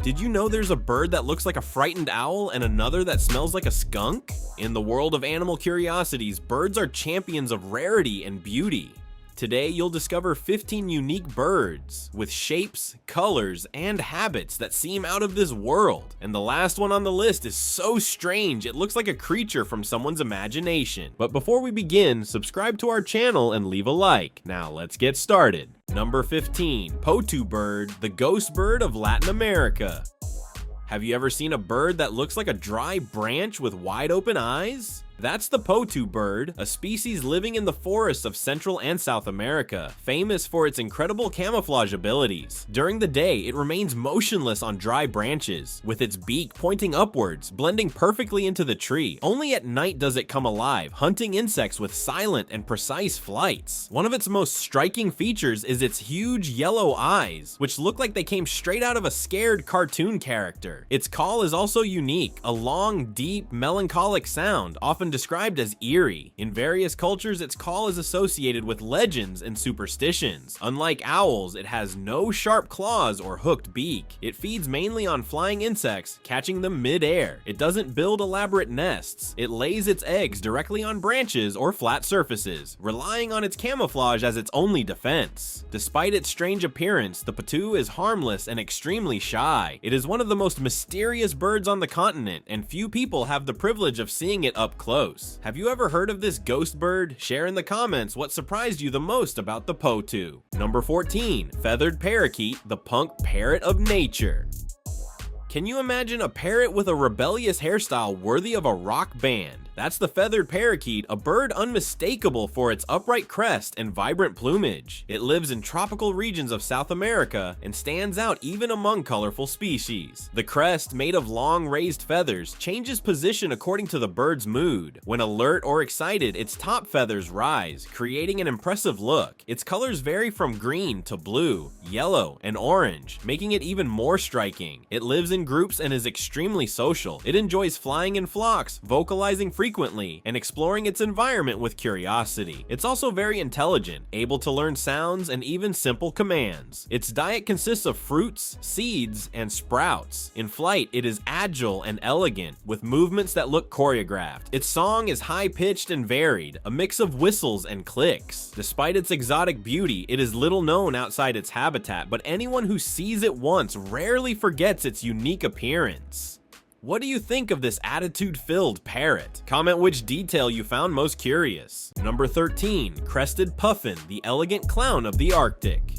Did you know there's a bird that looks like a frightened owl and another that smells like a skunk? In the world of animal curiosities, birds are champions of rarity and beauty. Today, you'll discover 15 unique birds with shapes, colors, and habits that seem out of this world. And the last one on the list is so strange, it looks like a creature from someone's imagination. But before we begin, subscribe to our channel and leave a like. Now let's get started. Number 15, Potoo bird, the ghost bird of Latin America. Have you ever seen a bird that looks like a dry branch with wide open eyes? That's the Potoo bird, a species living in the forests of Central and South America, famous for its incredible camouflage abilities. During the day, it remains motionless on dry branches, with its beak pointing upwards, blending perfectly into the tree. Only at night does it come alive, hunting insects with silent and precise flights. One of its most striking features is its huge yellow eyes, which look like they came straight out of a scared cartoon character. Its call is also unique, a long, deep, melancholic sound, often described as eerie. In various cultures, its call is associated with legends and superstitions. Unlike owls, it has no sharp claws or hooked beak. It feeds mainly on flying insects, catching them mid-air. It doesn't build elaborate nests. It lays its eggs directly on branches or flat surfaces, relying on its camouflage as its only defense. Despite its strange appearance, the Potoo is harmless and extremely shy. It is one of the most mysterious birds on the continent, and few people have the privilege of seeing it up close. Have you ever heard of this ghost bird? Share in the comments what surprised you the most about the Potoo. Number 14, feathered parakeet, the punk parrot of nature. Can you imagine a parrot with a rebellious hairstyle worthy of a rock band? That's the feathered parakeet, a bird unmistakable for its upright crest and vibrant plumage. It lives in tropical regions of South America and stands out even among colorful species. The crest, made of long raised feathers, changes position according to the bird's mood. When alert or excited, its top feathers rise, creating an impressive look. Its colors vary from green to blue, yellow, and orange, making it even more striking. It lives in groups and is extremely social. It enjoys flying in flocks, vocalizing frequently, and exploring its environment with curiosity. It's also very intelligent, able to learn sounds and even simple commands. Its diet consists of fruits, seeds, and sprouts. In flight, it is agile and elegant, with movements that look choreographed. Its song is high-pitched and varied, a mix of whistles and clicks. Despite its exotic beauty, it is little known outside its habitat, but anyone who sees it once rarely forgets its unique appearance. What do you think of this attitude-filled parrot? Comment which detail you found most curious. Number 13, crested puffin, the elegant clown of the Arctic.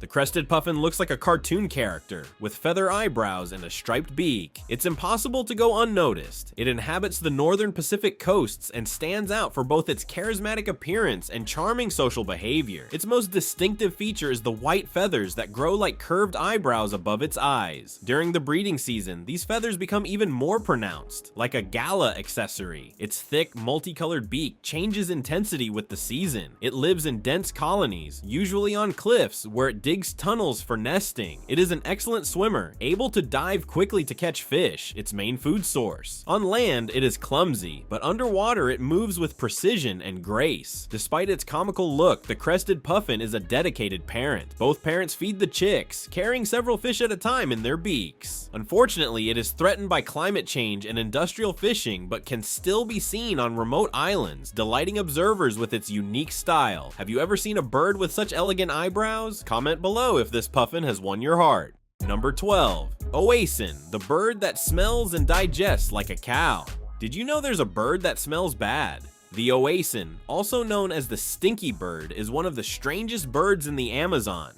The crested puffin looks like a cartoon character, with feather eyebrows and a striped beak. It's impossible to go unnoticed. It inhabits the northern Pacific coasts and stands out for both its charismatic appearance and charming social behavior. Its most distinctive feature is the white feathers that grow like curved eyebrows above its eyes. During the breeding season, these feathers become even more pronounced, like a gala accessory. Its thick, multicolored beak changes intensity with the season. It lives in dense colonies, usually on cliffs, where it digs tunnels for nesting. It is an excellent swimmer, able to dive quickly to catch fish, its main food source. On land, it is clumsy, but underwater it moves with precision and grace. Despite its comical look, the crested puffin is a dedicated parent. Both parents feed the chicks, carrying several fish at a time in their beaks. Unfortunately, it is threatened by climate change and industrial fishing, but can still be seen on remote islands, delighting observers with its unique style. Have you ever seen a bird with such elegant eyebrows? Comment below if this puffin has won your heart. Number 12, Hoatzin, the bird that smells and digests like a cow. Did you know there's a bird that smells bad? The Hoatzin, also known as the stinky bird, is one of the strangest birds in the Amazon.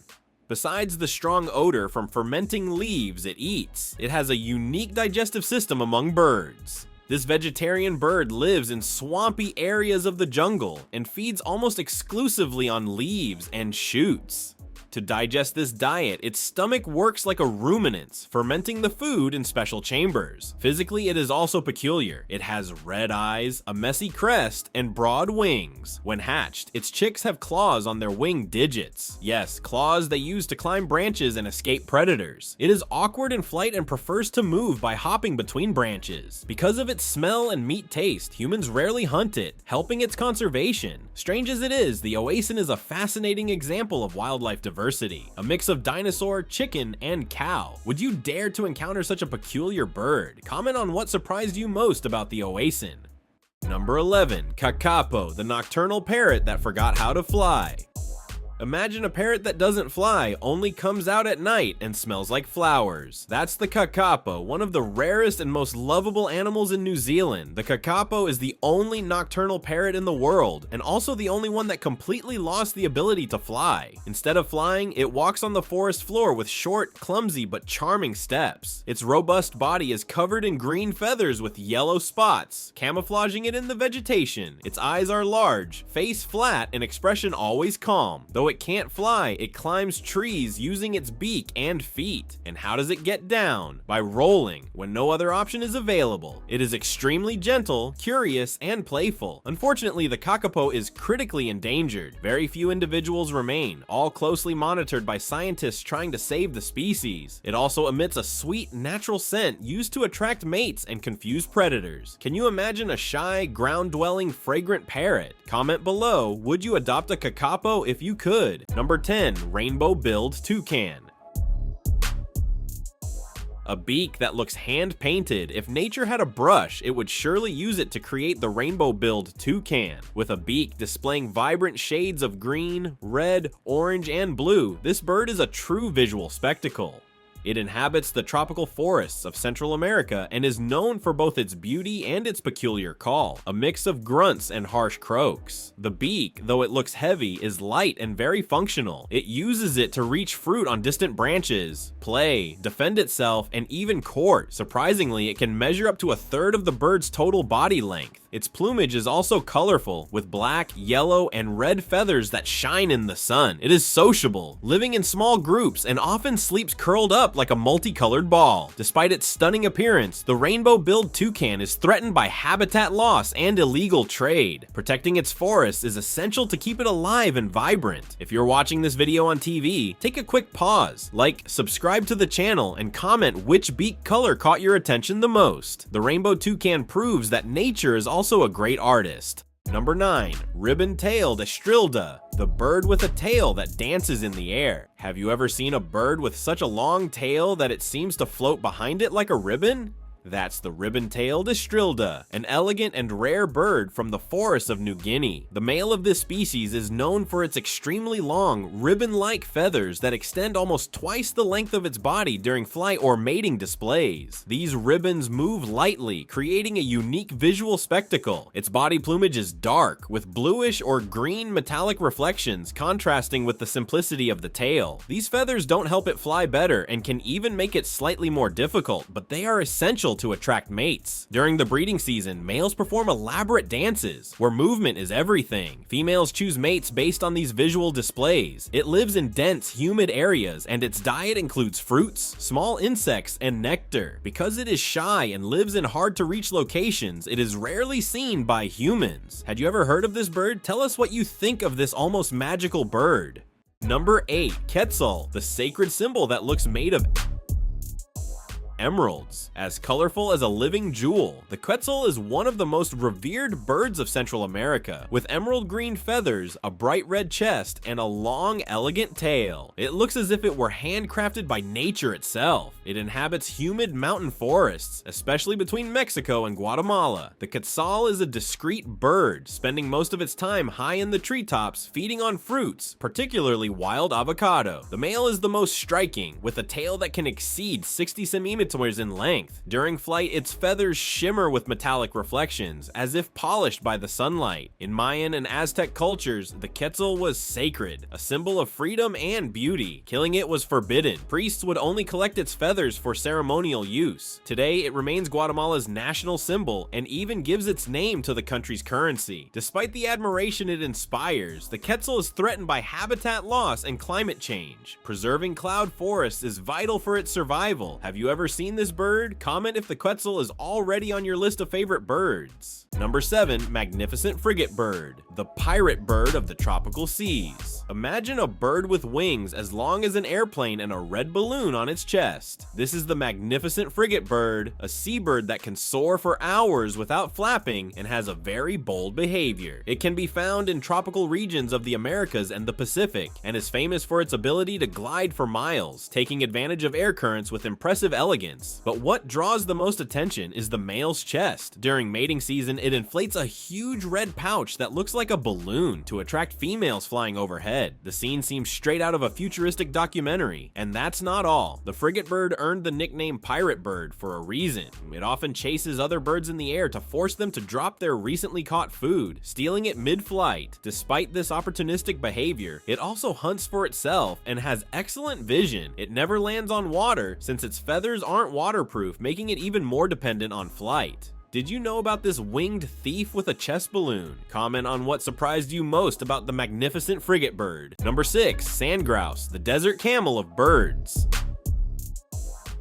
Besides the strong odor from fermenting leaves it eats, it has a unique digestive system among birds. This vegetarian bird lives in swampy areas of the jungle and feeds almost exclusively on leaves and shoots. To digest this diet, its stomach works like a ruminant's, fermenting the food in special chambers. Physically, it is also peculiar. It has red eyes, a messy crest, and broad wings. When hatched, its chicks have claws on their wing digits. Yes, claws they use to climb branches and escape predators. It is awkward in flight and prefers to move by hopping between branches. Because of its smell and meat taste, humans rarely hunt it, helping its conservation. Strange as it is, the Hoatzin is a fascinating example of wildlife diversity. diversity, a mix of dinosaur, chicken, and cow. Would you dare to encounter such a peculiar bird? Comment on what surprised you most about the Hoatzin. Number 11. Kakapo, the nocturnal parrot that forgot how to fly. Imagine a parrot that doesn't fly, only comes out at night and smells like flowers. That's the Kakapo, one of the rarest and most lovable animals in New Zealand. The Kakapo is the only nocturnal parrot in the world, and also the only one that completely lost the ability to fly. Instead of flying, it walks on the forest floor with short, clumsy, but charming steps. Its robust body is covered in green feathers with yellow spots, camouflaging it in the vegetation. Its eyes are large, face flat, and expression always calm. Though it can't fly, it climbs trees using its beak and feet. And how does it get down? By rolling, when no other option is available. It is extremely gentle, curious, and playful. Unfortunately, the Kakapo is critically endangered. Very few individuals remain, all closely monitored by scientists trying to save the species. It also emits a sweet, natural scent used to attract mates and confuse predators. Can you imagine a shy, ground-dwelling, fragrant parrot? Comment below, would you adopt a Kakapo if you could? Number 10. Rainbow-billed toucan. A beak that looks hand-painted. If nature had a brush, it would surely use it to create the rainbow-billed toucan. With a beak displaying vibrant shades of green, red, orange, and blue, this bird is a true visual spectacle. It inhabits the tropical forests of Central America and is known for both its beauty and its peculiar call, a mix of grunts and harsh croaks. The beak, though it looks heavy, is light and very functional. It uses it to reach fruit on distant branches, play, defend itself, and even court. Surprisingly, it can measure up to 1/3 of the bird's total body length. Its plumage is also colorful, with black, yellow, and red feathers that shine in the sun. It is sociable, living in small groups, and often sleeps curled up like a multicolored ball. Despite its stunning appearance, the rainbow-billed toucan is threatened by habitat loss and illegal trade. Protecting its forests is essential to keep it alive and vibrant. If you're watching this video on TV, take a quick pause, like, subscribe to the channel, and comment which beak color caught your attention the most. The rainbow toucan proves that nature is also a great artist. Number 9. Ribbon-tailed Estrilda, the bird with a tail that dances in the air. Have you ever seen a bird with such a long tail that it seems to float behind it like a ribbon? That's the ribbon-tailed Estrilda, an elegant and rare bird from the forests of New Guinea. The male of this species is known for its extremely long, ribbon-like feathers that extend almost twice the length of its body during flight or mating displays. These ribbons move lightly, creating a unique visual spectacle. Its body plumage is dark, with bluish or green metallic reflections contrasting with the simplicity of the tail. These feathers don't help it fly better and can even make it slightly more difficult, but they are essential to attract mates. During the breeding season, males perform elaborate dances, where movement is everything. Females choose mates based on these visual displays. It lives in dense, humid areas, and its diet includes fruits, small insects, and nectar. Because it is shy and lives in hard-to-reach locations, it is rarely seen by humans. Had you ever heard of this bird? Tell us what you think of this almost magical bird. Number 8. Quetzal, the sacred symbol that looks made of emeralds. As colorful as a living jewel, the Quetzal is one of the most revered birds of Central America, with emerald green feathers, a bright red chest, and a long, elegant tail. It looks as if it were handcrafted by nature itself. It inhabits humid mountain forests, especially between Mexico and Guatemala. The Quetzal is a discreet bird, spending most of its time high in the treetops, feeding on fruits, particularly wild avocado. The male is the most striking, with a tail that can exceed 60 centimeters in length. During flight, its feathers shimmer with metallic reflections, as if polished by the sunlight. In Mayan and Aztec cultures, the Quetzal was sacred, a symbol of freedom and beauty. Killing it was forbidden. Priests would only collect its feathers for ceremonial use. Today, it remains Guatemala's national symbol and even gives its name to the country's currency. Despite the admiration it inspires, the Quetzal is threatened by habitat loss and climate change. Preserving cloud forests is vital for its survival. Have you ever seen this bird? Comment if the Quetzal is already on your list of favorite birds. Number 7. Magnificent frigatebird, the pirate bird of the tropical seas. Imagine a bird with wings as long as an airplane and a red balloon on its chest. This is the magnificent frigatebird, a seabird that can soar for hours without flapping and has a very bold behavior. It can be found in tropical regions of the Americas and the Pacific, and is famous for its ability to glide for miles, taking advantage of air currents with impressive elegance. But what draws the most attention is the male's chest. During mating season, it inflates a huge red pouch that looks like a balloon to attract females flying overhead. The scene seems straight out of a futuristic documentary. And that's not all. The frigatebird earned the nickname pirate bird for a reason. It often chases other birds in the air to force them to drop their recently caught food, stealing it mid-flight. Despite this opportunistic behavior, it also hunts for itself and has excellent vision. It never lands on water since its feathers aren't waterproof, making it even more dependent on flight. Did you know about this winged thief with a chest balloon? Comment on what surprised you most about the magnificent frigatebird. Number 6. Sandgrouse, the desert camel of birds.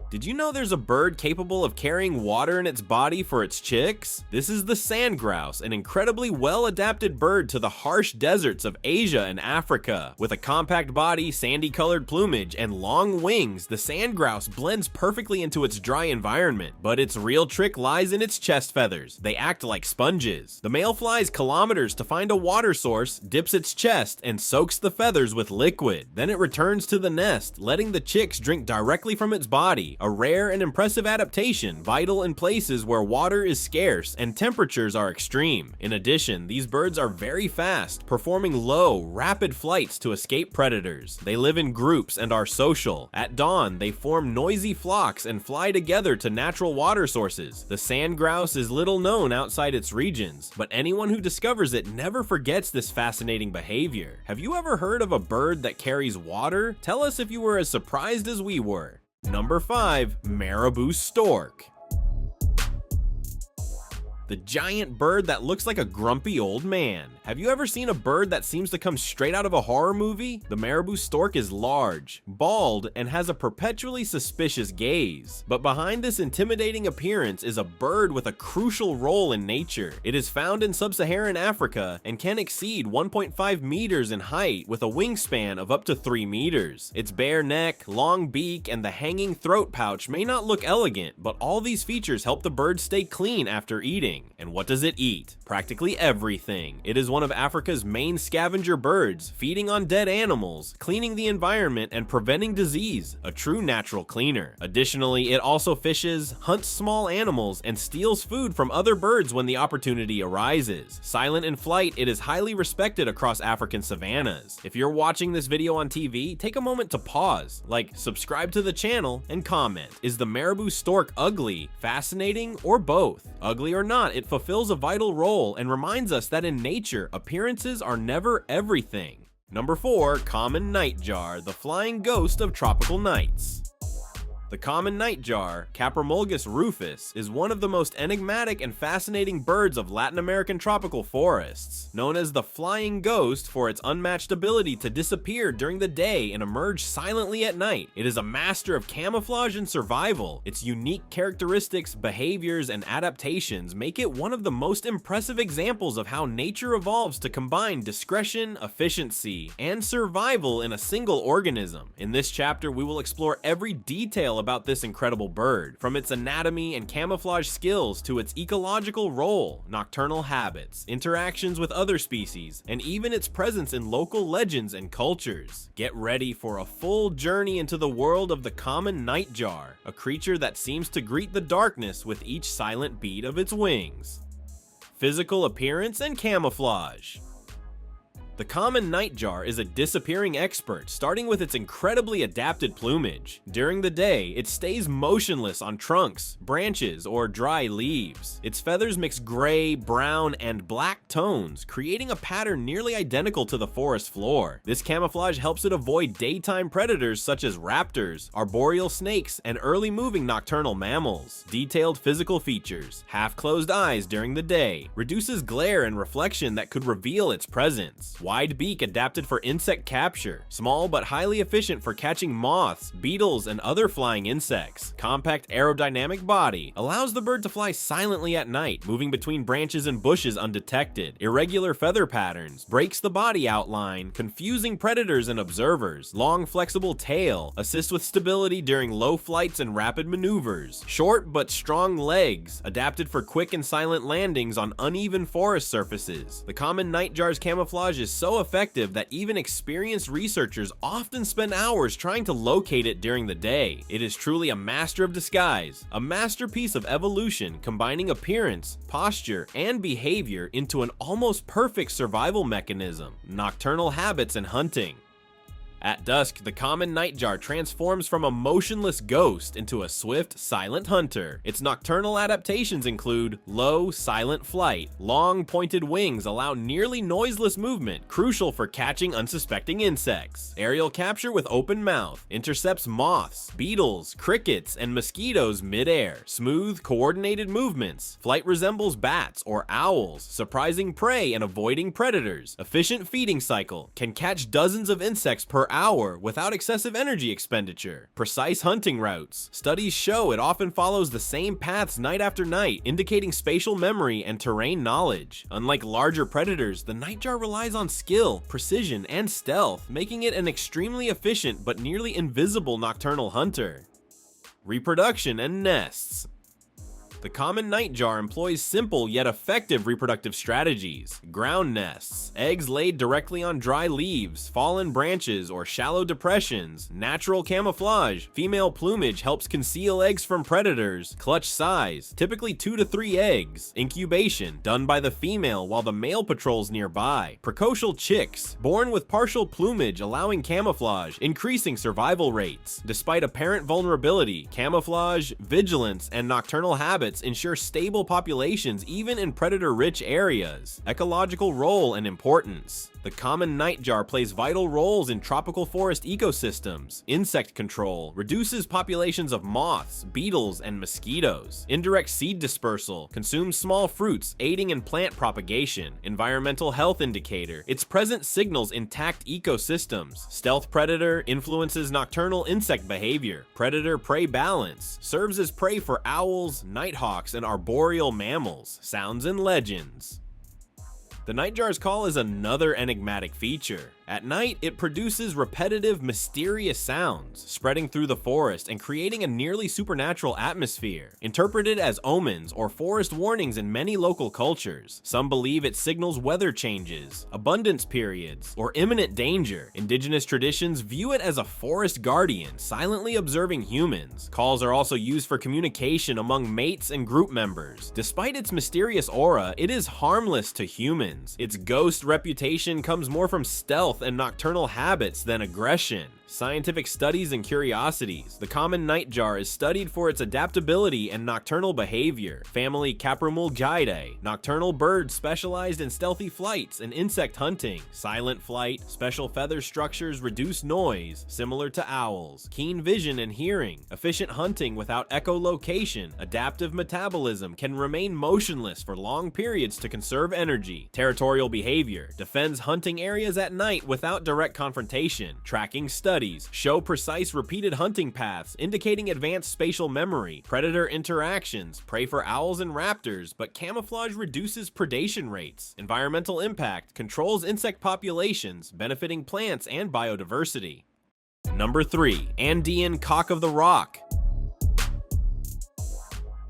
Did you know there's a bird capable of carrying water in its body for its chicks? This is the sandgrouse, an incredibly well-adapted bird to the harsh deserts of Asia and Africa. With a compact body, sandy-colored plumage, and long wings, the sandgrouse blends perfectly into its dry environment. But its real trick lies in its chest feathers. They act like sponges. The male flies kilometers to find a water source, dips its chest, and soaks the feathers with liquid. Then it returns to the nest, letting the chicks drink directly from its body. A rare and impressive adaptation, vital in places where water is scarce and temperatures are extreme. In addition, these birds are very fast, performing low, rapid flights to escape predators. They live in groups and are social. At dawn, they form noisy flocks and fly together to natural water sources. The sandgrouse is little known outside its regions, but anyone who discovers it never forgets this fascinating behavior. Have you ever heard of a bird that carries water? Tell us if you were as surprised as we were. Number 5. Marabou stork. The giant bird that looks like a grumpy old man. Have you ever seen a bird that seems to come straight out of a horror movie? The Marabou stork is large, bald, and has a perpetually suspicious gaze. But behind this intimidating appearance is a bird with a crucial role in nature. It is found in sub-Saharan Africa and can exceed 1.5 meters in height with a wingspan of up to 3 meters. Its bare neck, long beak, and the hanging throat pouch may not look elegant, but all these features help the bird stay clean after eating. And what does it eat? Practically everything. It is one of Africa's main scavenger birds, feeding on dead animals, cleaning the environment, and preventing disease, a true natural cleaner. Additionally, it also fishes, hunts small animals, and steals food from other birds when the opportunity arises. Silent in flight, it is highly respected across African savannas. If you're watching this video on TV, take a moment to pause, subscribe to the channel, and comment. Is the Marabou stork ugly, fascinating, or both? Ugly or not, it fulfills a vital role and reminds us that in nature, appearances are never everything. Number 4. Common nightjar, the flying ghost of tropical nights. The common nightjar, Caprimulgus rufus, is one of the most enigmatic and fascinating birds of Latin American tropical forests. Known as the flying ghost for its unmatched ability to disappear during the day and emerge silently at night, it is a master of camouflage and survival. Its unique characteristics, behaviors, and adaptations make it one of the most impressive examples of how nature evolves to combine discretion, efficiency, and survival in a single organism. In this chapter, we will explore every detail about this incredible bird, from its anatomy and camouflage skills to its ecological role, nocturnal habits, interactions with other species, and even its presence in local legends and cultures. Get ready for a full journey into the world of the common nightjar, a creature that seems to greet the darkness with each silent beat of its wings. Physical appearance and camouflage. The common nightjar is a disappearing expert, starting with its incredibly adapted plumage. During the day, it stays motionless on trunks, branches, or dry leaves. Its feathers mix gray, brown, and black tones, creating a pattern nearly identical to the forest floor. This camouflage helps it avoid daytime predators such as raptors, arboreal snakes, and early-moving nocturnal mammals. Detailed physical features, half-closed eyes during the day, reduces glare and reflection that could reveal its presence. Wide beak adapted for insect capture. Small but highly efficient for catching moths, beetles, and other flying insects. Compact aerodynamic body allows the bird to fly silently at night, moving between branches and bushes undetected. Irregular feather patterns breaks the body outline, confusing predators and observers. Long flexible tail assists with stability during low flights and rapid maneuvers. Short but strong legs adapted for quick and silent landings on uneven forest surfaces. The common nightjar's camouflage is so effective that even experienced researchers often spend hours trying to locate it during the day. It is truly a master of disguise, a masterpiece of evolution combining appearance, posture, and behavior into an almost perfect survival mechanism. Nocturnal habits and hunting. At dusk, the common nightjar transforms from a motionless ghost into a swift, silent hunter. Its nocturnal adaptations include low, silent flight. Long, pointed wings allow nearly noiseless movement, crucial for catching unsuspecting insects. Aerial capture with open mouth intercepts moths, beetles, crickets, and mosquitoes mid-air. Smooth, coordinated movements. Flight resembles bats or owls, surprising prey and avoiding predators. Efficient feeding cycle can catch dozens of insects per hour without excessive energy expenditure. Precise hunting routes. Studies show it often follows the same paths night after night, indicating spatial memory and terrain knowledge. Unlike larger predators, the nightjar relies on skill, precision, and stealth, making it an extremely efficient but nearly invisible nocturnal hunter. Reproduction and nests. The common nightjar employs simple yet effective reproductive strategies. Ground nests, eggs laid directly on dry leaves, fallen branches, or shallow depressions. Natural camouflage, female plumage helps conceal eggs from predators. Clutch size, typically 2 to 3 eggs. Incubation, done by the female while the male patrols nearby. Precocial chicks, born with partial plumage allowing camouflage, increasing survival rates. Despite apparent vulnerability, camouflage, vigilance, and nocturnal habits ensure stable populations even in predator-rich areas. Ecological role and importance. The common nightjar plays vital roles in tropical forest ecosystems. Insect control reduces populations of moths, beetles, and mosquitoes. Indirect seed dispersal consumes small fruits, aiding in plant propagation. Environmental health indicator. Its presence signals intact ecosystems. Stealth predator influences nocturnal insect behavior. Predator-prey balance serves as prey for owls, nighthawks, and arboreal mammals. Sounds and legends. The nightjar's call is another enigmatic feature. At night, it produces repetitive, mysterious sounds, spreading through the forest and creating a nearly supernatural atmosphere. Interpreted as omens or forest warnings in many local cultures, some believe it signals weather changes, abundance periods, or imminent danger. Indigenous traditions view it as a forest guardian, silently observing humans. Calls are also used for communication among mates and group members. Despite its mysterious aura, it is harmless to humans. Its ghost reputation comes more from stealth and nocturnal habits than aggression. Scientific studies and curiosities. The common nightjar is studied for its adaptability and nocturnal behavior. Family Caprimulgidae. Nocturnal bird specialized in stealthy flights and insect hunting. Silent flight. Special feather structures reduce noise, similar to owls. Keen vision and hearing. Efficient hunting without echolocation. Adaptive metabolism can remain motionless for long periods to conserve energy. Territorial behavior. Defends hunting areas at night without direct confrontation. Tracking studies show precise repeated hunting paths, indicating advanced spatial memory. Predator interactions prey for owls and raptors, but camouflage reduces predation rates. Environmental impact controls insect populations, benefiting plants and biodiversity. Number 3. Andean cock of the rock.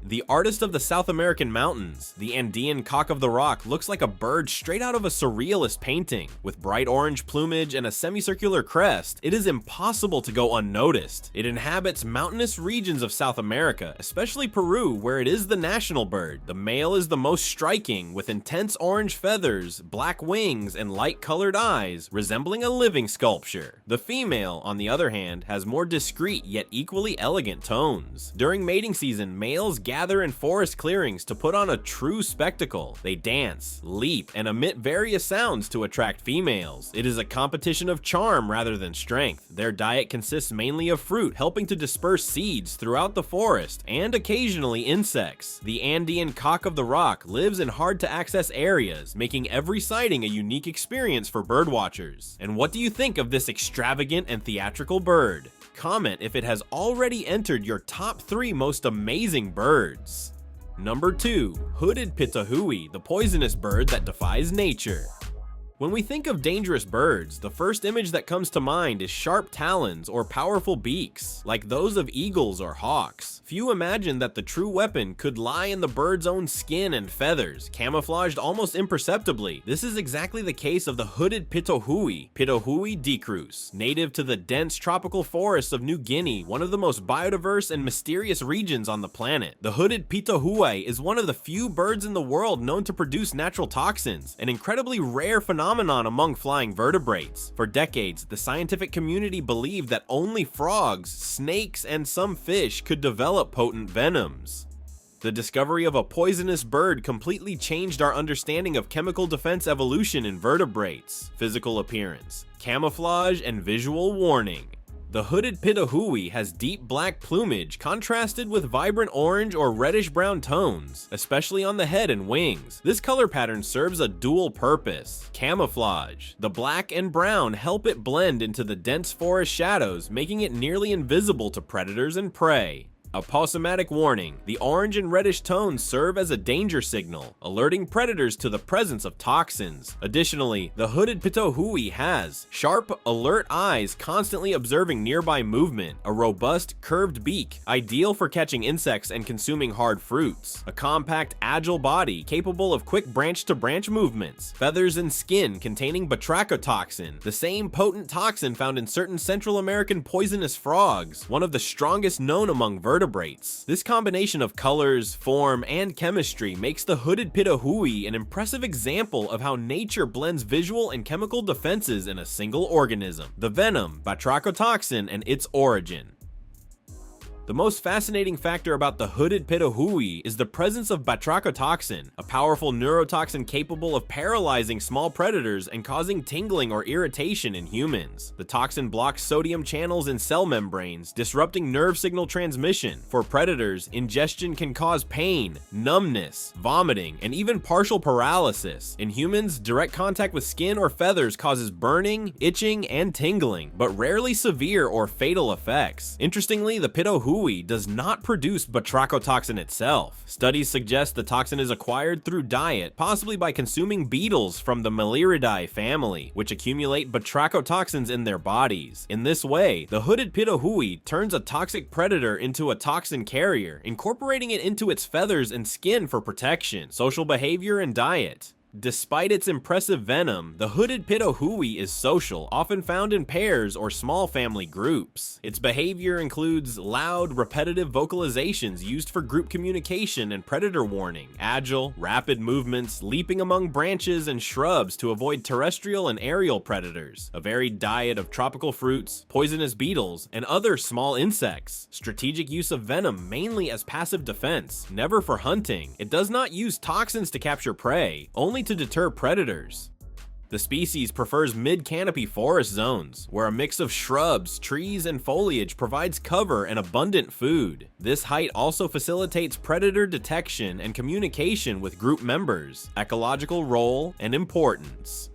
The artist of the South American mountains, the Andean cock of the rock, looks like a bird straight out of a surrealist painting. With bright orange plumage and a semicircular crest, it is impossible to go unnoticed. It inhabits mountainous regions of South America, especially Peru, where it is the national bird. The male is the most striking, with intense orange feathers, black wings, and light-colored eyes, resembling a living sculpture. The female, on the other hand, has more discreet yet equally elegant tones. During mating season, males gather gather in forest clearings to put on a true spectacle. They dance, leap, and emit various sounds to attract females. It is a competition of charm rather than strength. Their diet consists mainly of fruit, helping to disperse seeds throughout the forest, and occasionally insects. The Andean cock of the rock lives in hard-to-access areas, making every sighting a unique experience for birdwatchers. And what do you think of this extravagant and theatrical bird? Comment if it has already entered your top 3 most amazing birds. Number 2. Hooded pitohui, the poisonous bird that defies nature. When we think of dangerous birds, the first image that comes to mind is sharp talons or powerful beaks, like those of eagles or hawks. Few imagine that the true weapon could lie in the bird's own skin and feathers, camouflaged almost imperceptibly. This is exactly the case of the hooded pitohui, Pitohui decrus, native to the dense tropical forests of New Guinea, one of the most biodiverse and mysterious regions on the planet. The hooded pitohui is one of the few birds in the world known to produce natural toxins, an incredibly rare phenomenon among flying vertebrates. For decades, the scientific community believed that only frogs, snakes, and some fish could develop potent venoms. The discovery of a poisonous bird completely changed our understanding of chemical defense evolution in vertebrates, physical appearance, camouflage, and visual warning. The hooded pitohui has deep black plumage contrasted with vibrant orange or reddish-brown tones, especially on the head and wings. This color pattern serves a dual purpose: camouflage. The black and brown help it blend into the dense forest shadows, making it nearly invisible to predators and prey. Aposematic warning: the orange and reddish tones serve as a danger signal, alerting predators to the presence of toxins. Additionally, the hooded pitohui has sharp, alert eyes constantly observing nearby movement, a robust, curved beak, ideal for catching insects and consuming hard fruits, a compact, agile body capable of quick branch-to-branch movements, feathers and skin containing batrachotoxin, the same potent toxin found in certain Central American poisonous frogs, one of the strongest known among vertebrates. This combination of colors, form, and chemistry makes the hooded pitohui an impressive example of how nature blends visual and chemical defenses in a single organism. The venom, batrachotoxin, and its origin. The most fascinating factor about the hooded pitohui is the presence of batrachotoxin, a powerful neurotoxin capable of paralyzing small predators and causing tingling or irritation in humans. The toxin blocks sodium channels in cell membranes, disrupting nerve signal transmission. For predators, ingestion can cause pain, numbness, vomiting, and even partial paralysis. In humans, direct contact with skin or feathers causes burning, itching, and tingling, but rarely severe or fatal effects. Interestingly, the pitohui does not produce batrachotoxin itself. Studies suggest the toxin is acquired through diet, possibly by consuming beetles from the Meliridae family, which accumulate batrachotoxins in their bodies. In this way, the hooded pitohui turns a toxic predator into a toxin carrier, incorporating it into its feathers and skin for protection, social behavior, and diet. Despite its impressive venom, the hooded pitohui is social, often found in pairs or small family groups. Its behavior includes loud, repetitive vocalizations used for group communication and predator warning, agile, rapid movements, leaping among branches and shrubs to avoid terrestrial and aerial predators, a varied diet of tropical fruits, poisonous beetles, and other small insects. Strategic use of venom mainly as passive defense, never for hunting. It does not use toxins to capture prey, only to deter predators. The species prefers mid-canopy forest zones, where a mix of shrubs, trees, and foliage provides cover and abundant food. This height also facilitates predator detection and communication with group members. Ecological role and importance.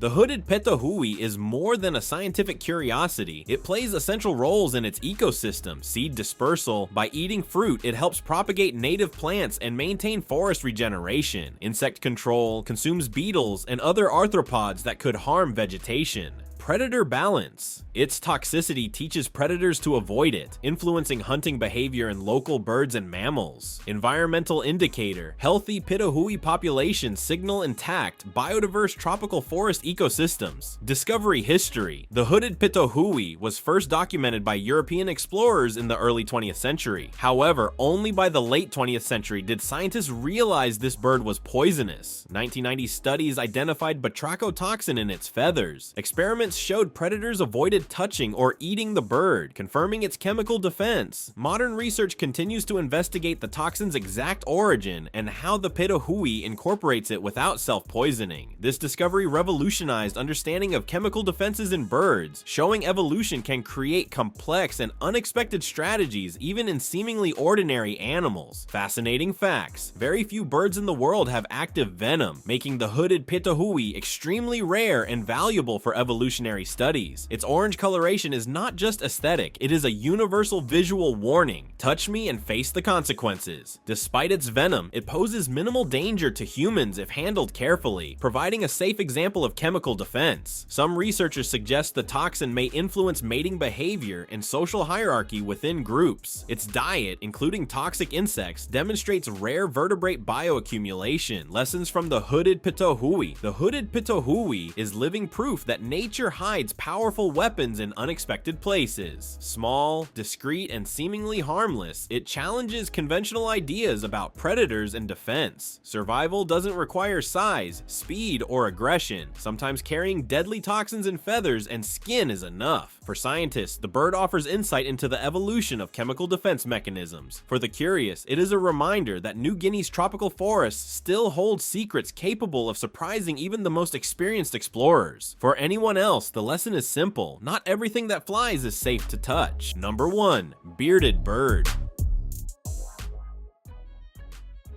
The hooded pitohui is more than a scientific curiosity. It plays essential roles in its ecosystem: seed dispersal. By eating fruit, it helps propagate native plants and maintain forest regeneration. Insect control, consumes beetles and other arthropods that could harm vegetation. Predator balance. Its toxicity teaches predators to avoid it, influencing hunting behavior in local birds and mammals. Environmental indicator. Healthy pitohui populations signal intact, biodiverse tropical forest ecosystems. Discovery history. The hooded pitohui was first documented by European explorers in the early 20th century. However, only by the late 20th century did scientists realize this bird was poisonous. 1990 studies identified batrachotoxin in its feathers. Experiments showed predators avoided touching or eating the bird, confirming its chemical defense. Modern research continues to investigate the toxin's exact origin and how the pitohui incorporates it without self-poisoning. This discovery revolutionized understanding of chemical defenses in birds, showing evolution can create complex and unexpected strategies even in seemingly ordinary animals. Fascinating facts: very few birds in the world have active venom, making the hooded pitohui extremely rare and valuable for evolutionary studies. Its orange coloration is not just aesthetic, it is a universal visual warning: touch me and face the consequences. Despite its venom, it poses minimal danger to humans if handled carefully, providing a safe example of chemical defense. Some researchers suggest the toxin may influence mating behavior and social hierarchy within groups. Its diet, including toxic insects, demonstrates rare vertebrate bioaccumulation. Lessons from the hooded pitohui. The hooded pitohui is living proof that nature hides powerful weapons in unexpected places. Small, discreet, and seemingly harmless, it challenges conventional ideas about predators and defense. Survival doesn't require size, speed, or aggression. Sometimes carrying deadly toxins in feathers and skin is enough. For scientists, the bird offers insight into the evolution of chemical defense mechanisms. For the curious, it is a reminder that New Guinea's tropical forests still hold secrets capable of surprising even the most experienced explorers. For anyone else, the lesson is simple: not everything that flies is safe to touch. Number 1. Bearded bird.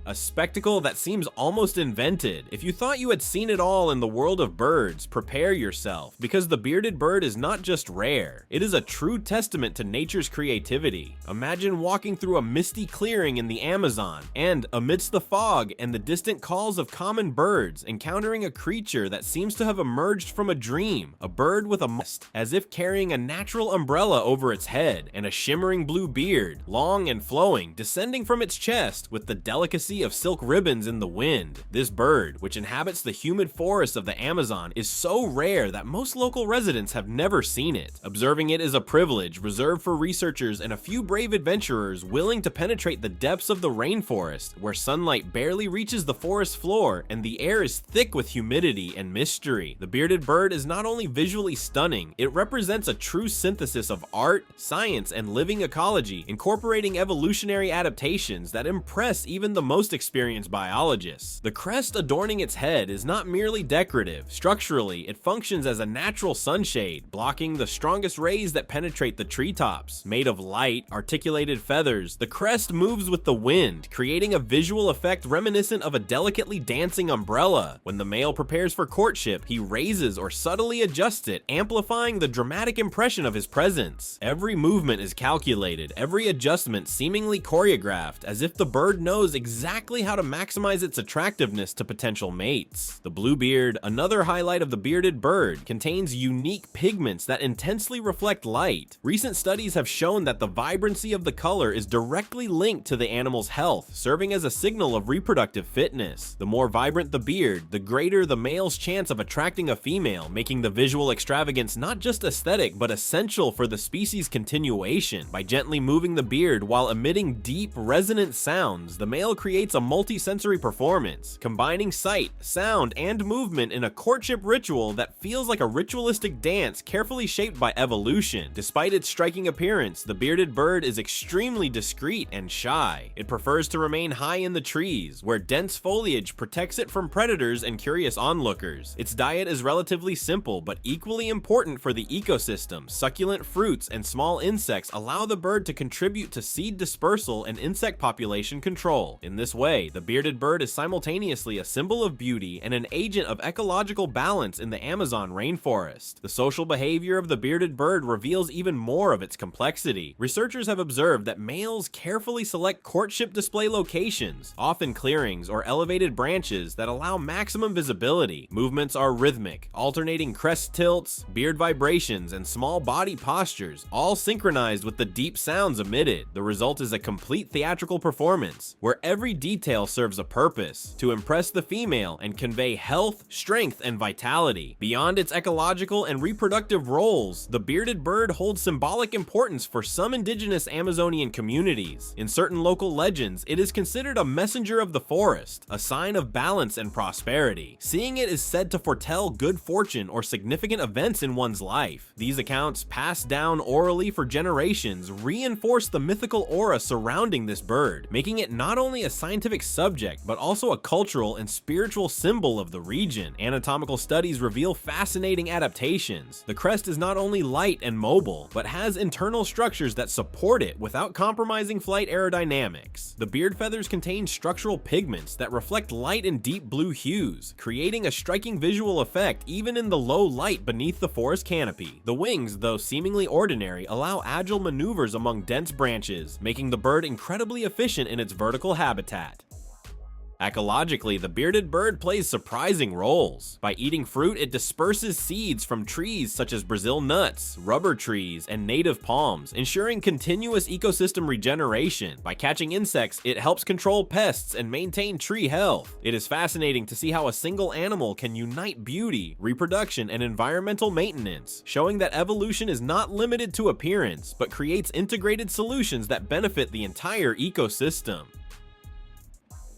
A spectacle that seems almost invented. If you thought you had seen it all in the world of birds, prepare yourself, because the bearded bird is not just rare, it is a true testament to nature's creativity. Imagine walking through a misty clearing in the Amazon, and amidst the fog and the distant calls of common birds, encountering a creature that seems to have emerged from a dream. A bird with a mast, as if carrying a natural umbrella over its head, and a shimmering blue beard, long and flowing, descending from its chest with the delicacy of silk ribbons in the wind. This bird, which inhabits the humid forests of the Amazon, is so rare that most local residents have never seen it. Observing it is a privilege reserved for researchers and a few brave adventurers willing to penetrate the depths of the rainforest, where sunlight barely reaches the forest floor and the air is thick with humidity and mystery. The bearded bird is not only visually stunning, it represents a true synthesis of art, science, and living ecology, incorporating evolutionary adaptations that impress even the most experienced biologists. The crest adorning its head is not merely decorative. Structurally, it functions as a natural sunshade, blocking the strongest rays that penetrate the treetops. Made of light, articulated feathers, the crest moves with the wind, creating a visual effect reminiscent of a delicately dancing umbrella. When the male prepares for courtship, he raises or subtly adjusts it, amplifying the dramatic impression of his presence. Every movement is calculated, every adjustment seemingly choreographed, as if the bird knows exactly how to maximize its attractiveness to potential mates. The blue beard, another highlight of the bearded bird, contains unique pigments that intensely reflect light. Recent studies have shown that the vibrancy of the color is directly linked to the animal's health, serving as a signal of reproductive fitness. The more vibrant the beard, the greater the male's chance of attracting a female, making the visual extravagance not just aesthetic but essential for the species' continuation. By gently moving the beard while emitting deep, resonant sounds, the male creates a multi-sensory performance, combining sight, sound, and movement in a courtship ritual that feels like a ritualistic dance carefully shaped by evolution. Despite its striking appearance, the bearded bird is extremely discreet and shy. It prefers to remain high in the trees, where dense foliage protects it from predators and curious onlookers. Its diet is relatively simple, but equally important for the ecosystem. Succulent fruits and small insects allow the bird to contribute to seed dispersal and insect population control. In this way, the bearded bird is simultaneously a symbol of beauty and an agent of ecological balance in the Amazon rainforest. The social behavior of the bearded bird reveals even more of its complexity. Researchers have observed that males carefully select courtship display locations, often clearings or elevated branches that allow maximum visibility. Movements are rhythmic, alternating crest tilts, beard vibrations, and small body postures, all synchronized with the deep sounds emitted. The result is a complete theatrical performance, where every detail serves a purpose, to impress the female and convey health, strength, and vitality. Beyond its ecological and reproductive roles, the bearded bird holds symbolic importance for some indigenous Amazonian communities. In certain local legends, it is considered a messenger of the forest, a sign of balance and prosperity. Seeing it is said to foretell good fortune or significant events in one's life. These accounts, passed down orally for generations, reinforce the mythical aura surrounding this bird, making it not only a scientific subject, but also a cultural and spiritual symbol of the region. Anatomical studies reveal fascinating adaptations. The crest is not only light and mobile, but has internal structures that support it without compromising flight aerodynamics. The beard feathers contain structural pigments that reflect light and deep blue hues, creating a striking visual effect even in the low light beneath the forest canopy. The wings, though seemingly ordinary, allow agile maneuvers among dense branches, making the bird incredibly efficient in its vertical habitat. Ecologically, the bearded bird plays surprising roles. By eating fruit, it disperses seeds from trees such as Brazil nuts, rubber trees, and native palms, ensuring continuous ecosystem regeneration. By catching insects, it helps control pests and maintain tree health. It is fascinating to see how a single animal can unite beauty, reproduction, and environmental maintenance, showing that evolution is not limited to appearance, but creates integrated solutions that benefit the entire ecosystem.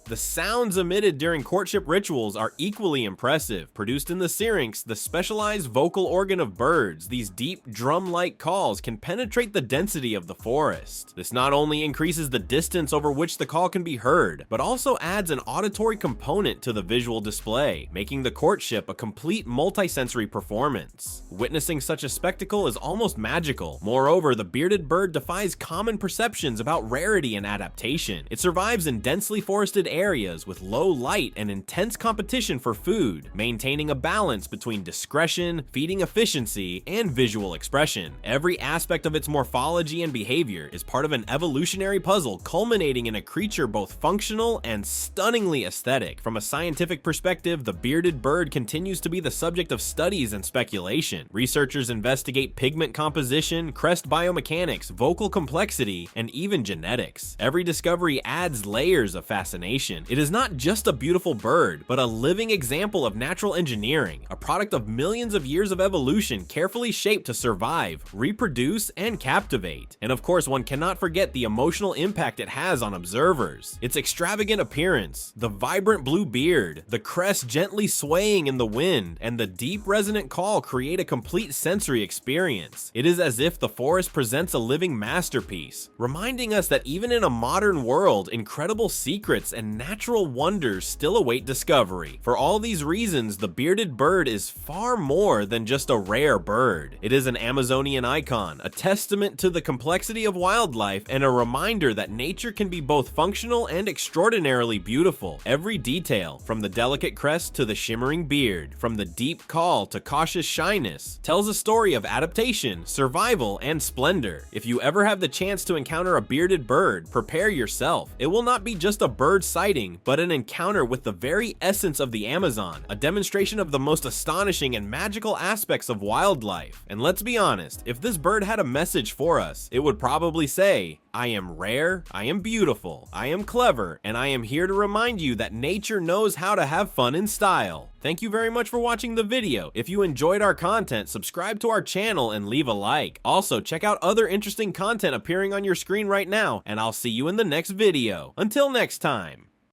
The sounds emitted during courtship rituals are equally impressive. Produced in the syrinx, the specialized vocal organ of birds, these deep drum-like calls can penetrate the density of the forest. This not only increases the distance over which the call can be heard, but also adds an auditory component to the visual display, making the courtship a complete multisensory performance. Witnessing such a spectacle is almost magical. Moreover, the bearded bird defies common perceptions about rarity and adaptation. It survives in densely forested areas with low light and intense competition for food, maintaining a balance between discretion, feeding efficiency, and visual expression. Every aspect of its morphology and behavior is part of an evolutionary puzzle culminating in a creature both functional and stunningly aesthetic. From a scientific perspective, the bearded bird continues to be the subject of studies and speculation. Researchers investigate pigment composition, crest biomechanics, vocal complexity, and even genetics. Every discovery adds layers of fascination. It is not just a beautiful bird, but a living example of natural engineering, a product of millions of years of evolution carefully shaped to survive, reproduce, and captivate. And of course, one cannot forget the emotional impact it has on observers. Its extravagant appearance, the vibrant blue beard, the crest gently swaying in the wind, and the deep resonant call create a complete sensory experience. It is as if the forest presents a living masterpiece, reminding us that even in a modern world, incredible secrets and natural wonders still await discovery. For all these reasons, the bearded bird is far more than just a rare bird. It is an Amazonian icon, a testament to the complexity of wildlife, and a reminder that nature can be both functional and extraordinarily beautiful. Every detail, from the delicate crest to the shimmering beard, from the deep call to cautious shyness, tells a story of adaptation, survival, and splendor. If you ever have the chance to encounter a bearded bird, prepare yourself. It will not be just a bird sighting, but an encounter with the very essence of the Amazon, a demonstration of the most astonishing and magical aspects of wildlife. And let's be honest, if this bird had a message for us, it would probably say, I am rare, I am beautiful, I am clever, and I am here to remind you that nature knows how to have fun in style. Thank you very much for watching the video. If you enjoyed our content, subscribe to our channel and leave a like. Also, check out other interesting content appearing on your screen right now, and I'll see you in the next video. Until next time.